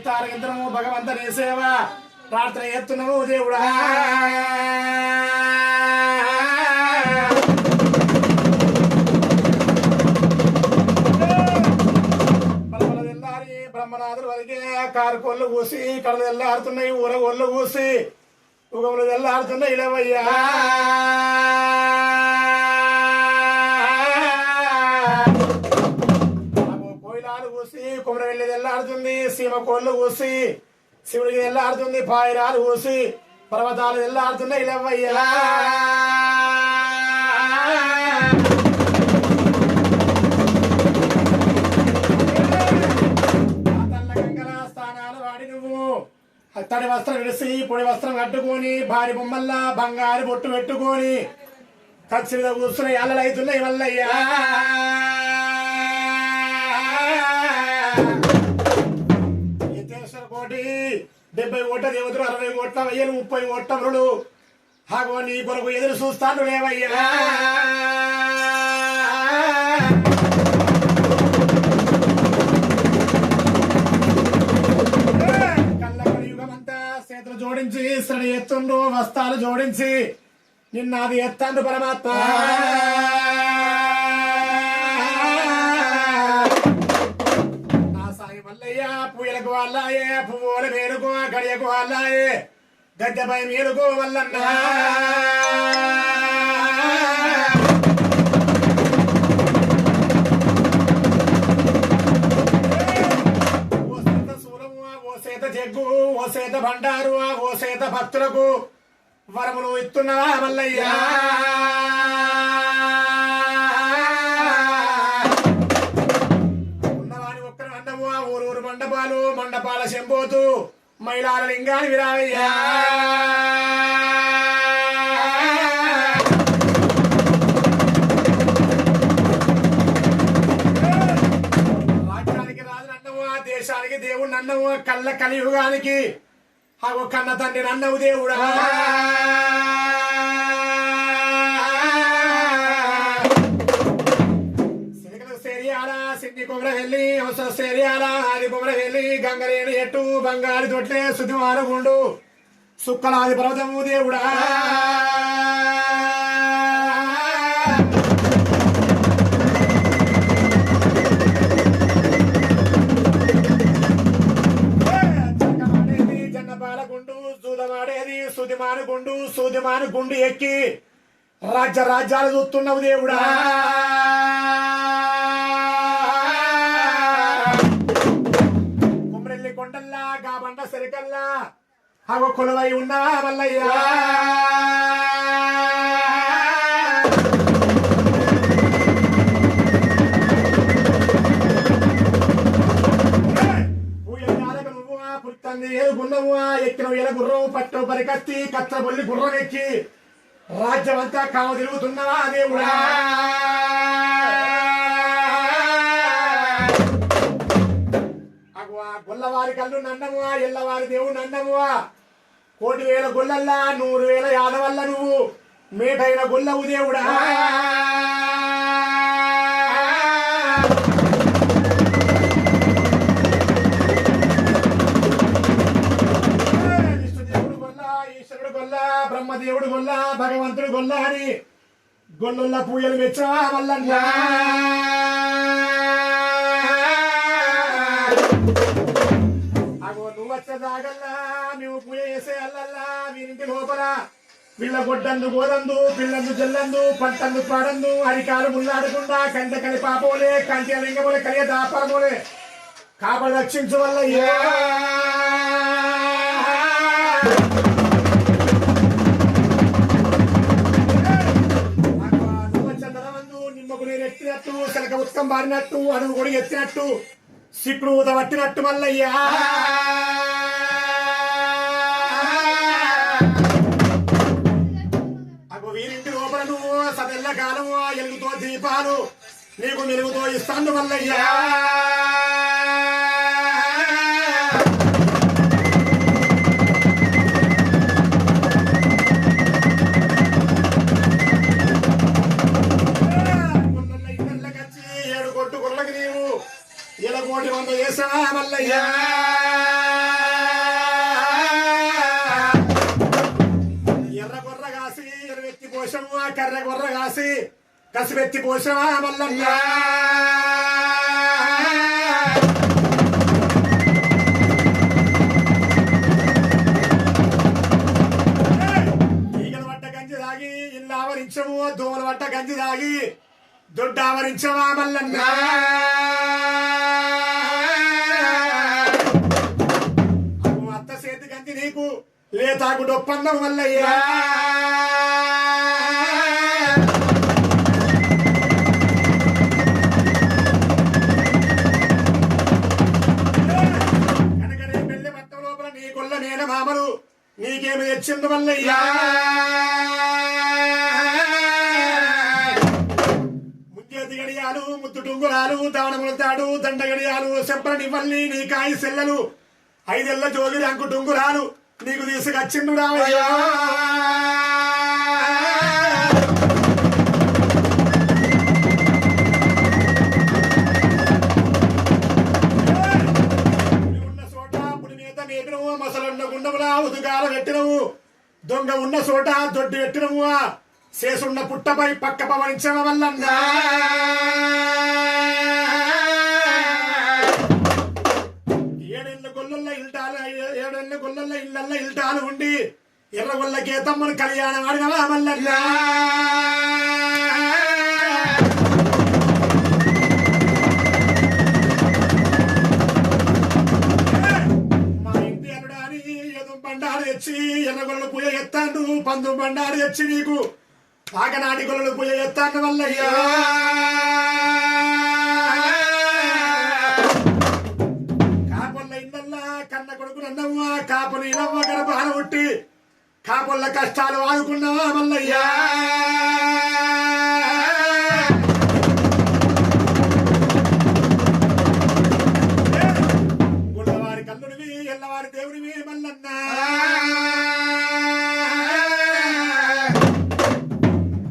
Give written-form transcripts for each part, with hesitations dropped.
తారకింతరము భగవంతుని సేవ ప్రార్థన చేస్తున్నాము దేవుడా. బ్రహ్మనాథుడు వరకే కారుకోళ్ళు కూసి కడలు తెల్లాడుతున్నాయి, ఊరగోళ్ళు కూసి ఉగములు తెల్లాడుతున్నాయి. ఇడవయ్యా కోయిలాలు కూసి కుమర వెళ్ళి తెల్లాడుతుంది, సీమ కోళ్ళు కూసి శివుడికి తెల్లాడుతుంది, పాయిరాలు కూసి పర్వతాలు తెల్లాడుతున్నాయి. ఇడవయ్యా తడి వస్త్రం విడిసి పొడి వస్త్రం కట్టుకొని భారీ బొమ్మల్లా బంగారు బొట్టు పెట్టుకొని ఖచ్చితంగా కూర్చుని అల్లలైతున్నాయి వల్లయ్యా. కోటి 70 కోట్ల దేవతలు 60 కోట్ల వెయ్యలు 30 కోట్ల మరుడు హాగో నీ కొరకు ఎదురు చూస్తాను లేవయ్యా. చేతులు జోడించి శ్రని ఎత్తుండ్రు, వస్త్రాలు జోడించి నిన్నది ఎత్తండు పరమాత్మ. నా సాయి మల్లయ్య పూయలకు వాళ్ళాయే, పువ్వుల మేలుకు గడియకు వాళ్ళాయే, గడ్డపై మేలుకు వల్లన్నా. జగ్గు ఓ సేత బండారు ఓ సేత భక్తులకు వరములు ఇస్తున్నావా మల్లయ్యా. ఉన్నవాని ఒక్కరు అన్నము ఊరూరు మండపాలు మండపాల శంపోతు మైలాల లింగాని విరావయ్యా. దేశానికి దేవుడు నన్నవు, కళ్ళ కలియుగానికి అగో కన్న తండ్రి నన్నవు దేవుడా. సిరికలు సేరియాల సిన్ని కొమర వెళ్ళి అవసరం సేరియాల ఆది కొమర వెళ్ళి గంగరేణి ఎట్టు బంగారు తొట్లే శుద్ధిమానగుండు సుక్కలాది పర్వతము దేవుడా. సుదిమానుగుండు సుదిమానుగుండు ఎక్కి రాజ్య రాజ్యాలు చూస్తున్నావు దేవుడా. కుమ్రెల్లి కొండల్లా గాబండ సరికల్లా అగో కొలువై ఉన్నా మల్లయ్యా. ఏలుగున్నవు ఎక్కిన ఎల గుర్రం పట్టు పరికత్తి కచ్చ బొల్లి గుర్రం ఎక్కి రాజ్యం అంతా కావ తిరుగుతున్నావా దేవుడా. అగో గొల్లవారి కళ్ళు నన్నము ఎల్లవారి దేవుడు నన్నము 1,000 గొల్లల్లా 100,000 యాదవల్ల నువ్వు మేటైన గొల్లవు దేవుడా. బ్రహ్మదేవుడు గొల్ల భగవంతుడు గొల్ల అని గొల్లుల్ల పూజలు మెచ్చా వల్లన్నా. అగో నువ్వు వచ్చేదాగల్లా నువ్వు పూజ చేసే అల్లల్లా వీరింటి లోపల వీళ్ళ గొడ్డందు గోదందు పిల్లందు జల్లందు పంటందు పాడందు అరికాలు ముల్లాడకుండా కంట కలి పాపోలే కంటి లింగములే కలియ దాపరములే కాపడి రక్షించు వల్లయ్యా. ఎత్తినట్టు శలక ఉత్కం బారినట్టు అడుగు కూడా ఎత్తినట్టు సిక్కుడు ఊత పట్టినట్టు మల్లయ్యా. అగో వీరింటి లోపల నువ్వు సదెల్ల కాలము ఎలుగుతో దీపాలు నీకు మెలుగుతో ఇస్తాను మల్లయ్యా. కోటి వంద చేసా మల్లయ్యా. కాసి కసిపెత్తి పోసినవా మల్లన్న ఈగలు పట్ట గంజి తాగి ఇల్లు ఆవరించము దోమలు పట్ట గంజి తాగి దొడ్డ ఆవరించవా మల్లన్న అత్త చేతి గంజి నీకు లేతాకు డొప్పందం వల్లయ్యా కనుకనే పెళ్లి పట్టం లోపల నీ కొల్ల నేన మామలు నీకేమి తెచ్చింది వల్లయ్యా ముద్దేతి గడియాలు ముద్దు టుంగురాలు దావనములు తాడు దండ గడియాలు చెంపలని వల్లి నీ కాయి సెల్లలు 5 ఏళ్ల జోగి అంకు టుంగురాలు నీకు తీసుకొచ్చిండు రావయ్యా ఉన్న చోట పుడి మీద మేపినవు మసలున్న గుండములా ఉదుగాల పెట్టినవు దొంగ ఉన్న చోట దొడ్డి పెట్టినవు చేసున్న పుట్టపై పక్క పవనించడం వల్ల ఏడెళ్ళ గొల్లల్ల ఇళ్ళల్ల ఇల్టాలు ఉండి ఎర్రగొల్ల గీతమ్మను కళ్యాణం ఆడినవా మల్లన్న మా ఇంటి అల్లుడాని ఎదుం బండారు తెచ్చి ఎర్రగొల్ల పూజ ఎత్తాండు పందు బండారు తెచ్చి నీకు పాకనాటి గొల్లలు పూజ ఎత్తాండు వల్లయ్యా కన్న కొడుకునన్నవ్వా కాపులు ఇలవ్వ గర్భాలు పుట్టి కాపుల కష్టాలు ఆదుకున్నావా మల్లయ్యా గుళ్ళవారి కల్లుడివి ఎల్లవారి దేవుడివి మల్లన్న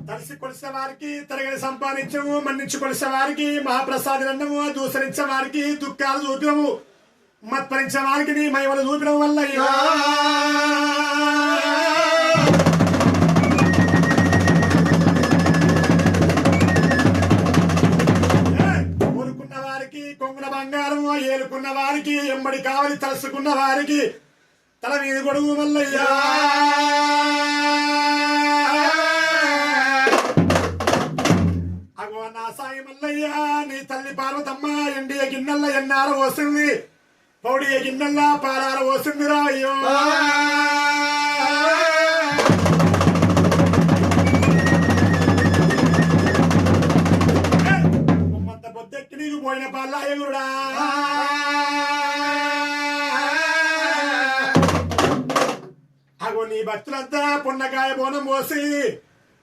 తలిసి కొలిసే వారికి తరగని సంపాదించము మన్నించి కొలిసే వారికి మహాప్రసాది అన్నము దూసరించే వారికి దుఃఖాలు చూపినము మత్పరించే వారికి నీ మహిమలు చూపడం వల్ల కోరుకున్న వారికి కొంగుల బంగారం ఏలుకున్న వారికి ఎంబడి కావలి తలుసుకున్న వారికి తల మీద గొడుగు మల్లయ్యా అగో నా సాయి మల్లయ్యా నీ తల్లి పార్వతమ్మ ఎండియ గిన్నెల్ల ఎన్నారో వస్తుంది పౌడి గిన్నెల్లా పాలాల వస్తుందిరా అయ్యో ఉమ్మంత పొద్దెక్కి నీకు పోయిన పాల ఎగురుడా అగో నీ భక్తులంతా పున్నకాయ బోనం పోసి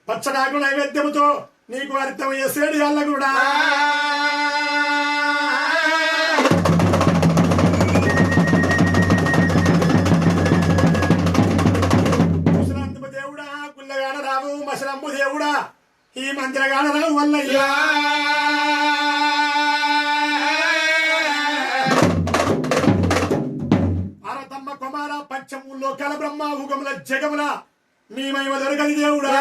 పచ్చడాకు నైవేద్యముతో నీకు అర్థం చేసేడు అల్ల కూడా మసలంబు దేవుడా ఈ మంత్రగాన రావు వల్లయ్యా పార్వతమ్మ కుమార పంచముల్లో కల బ్రహ్మ ఉగముల జగముల నీ మహిమ దొరకది దేవుడా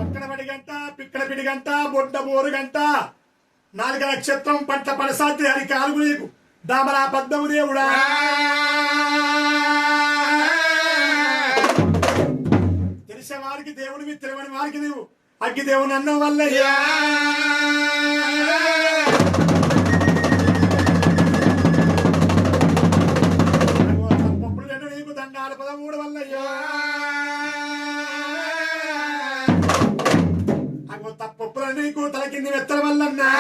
అక్కడ పడి గంట పిక్కడ పిడి గంట బొడ్డ బోరు గంట 4 నక్షత్రం పంట పడసాధ్య హరి కాలుగు నీకు దామరా పద్మము దేవుడా తెలిసే వారికి దేవుడివి తెలియని వారికి నీవు అగ్గి దేవుని అన్నం వల్లయ్యా పప్పులు రెండు నీకు దండాలు 13 వల్లయ్యా అగో తప్పులు నీకు తల కింది వెత్తల వల్లన్నా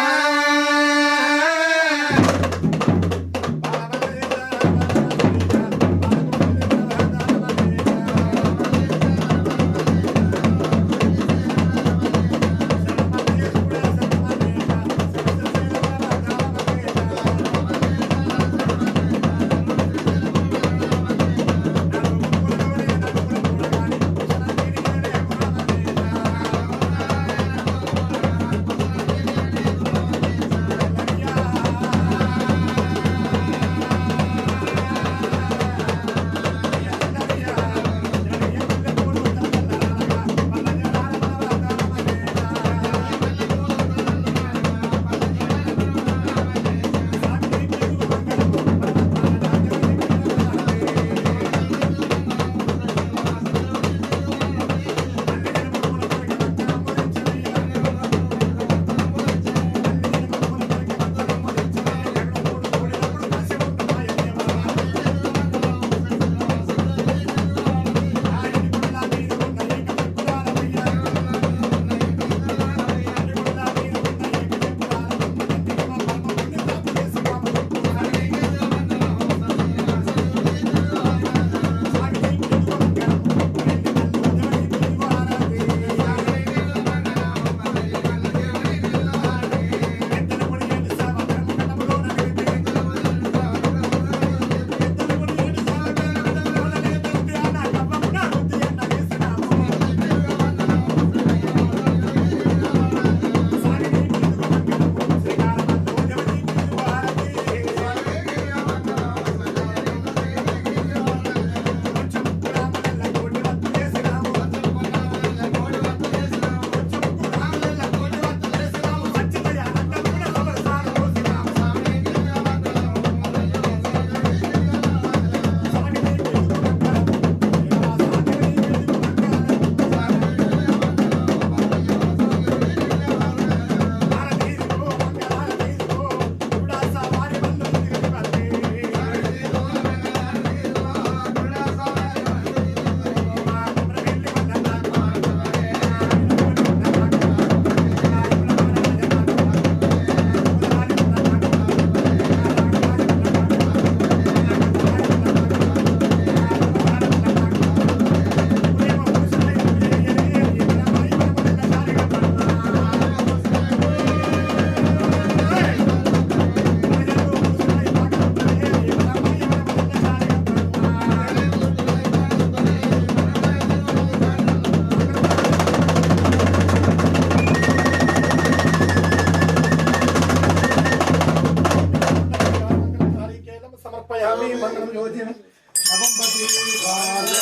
పార్వతీ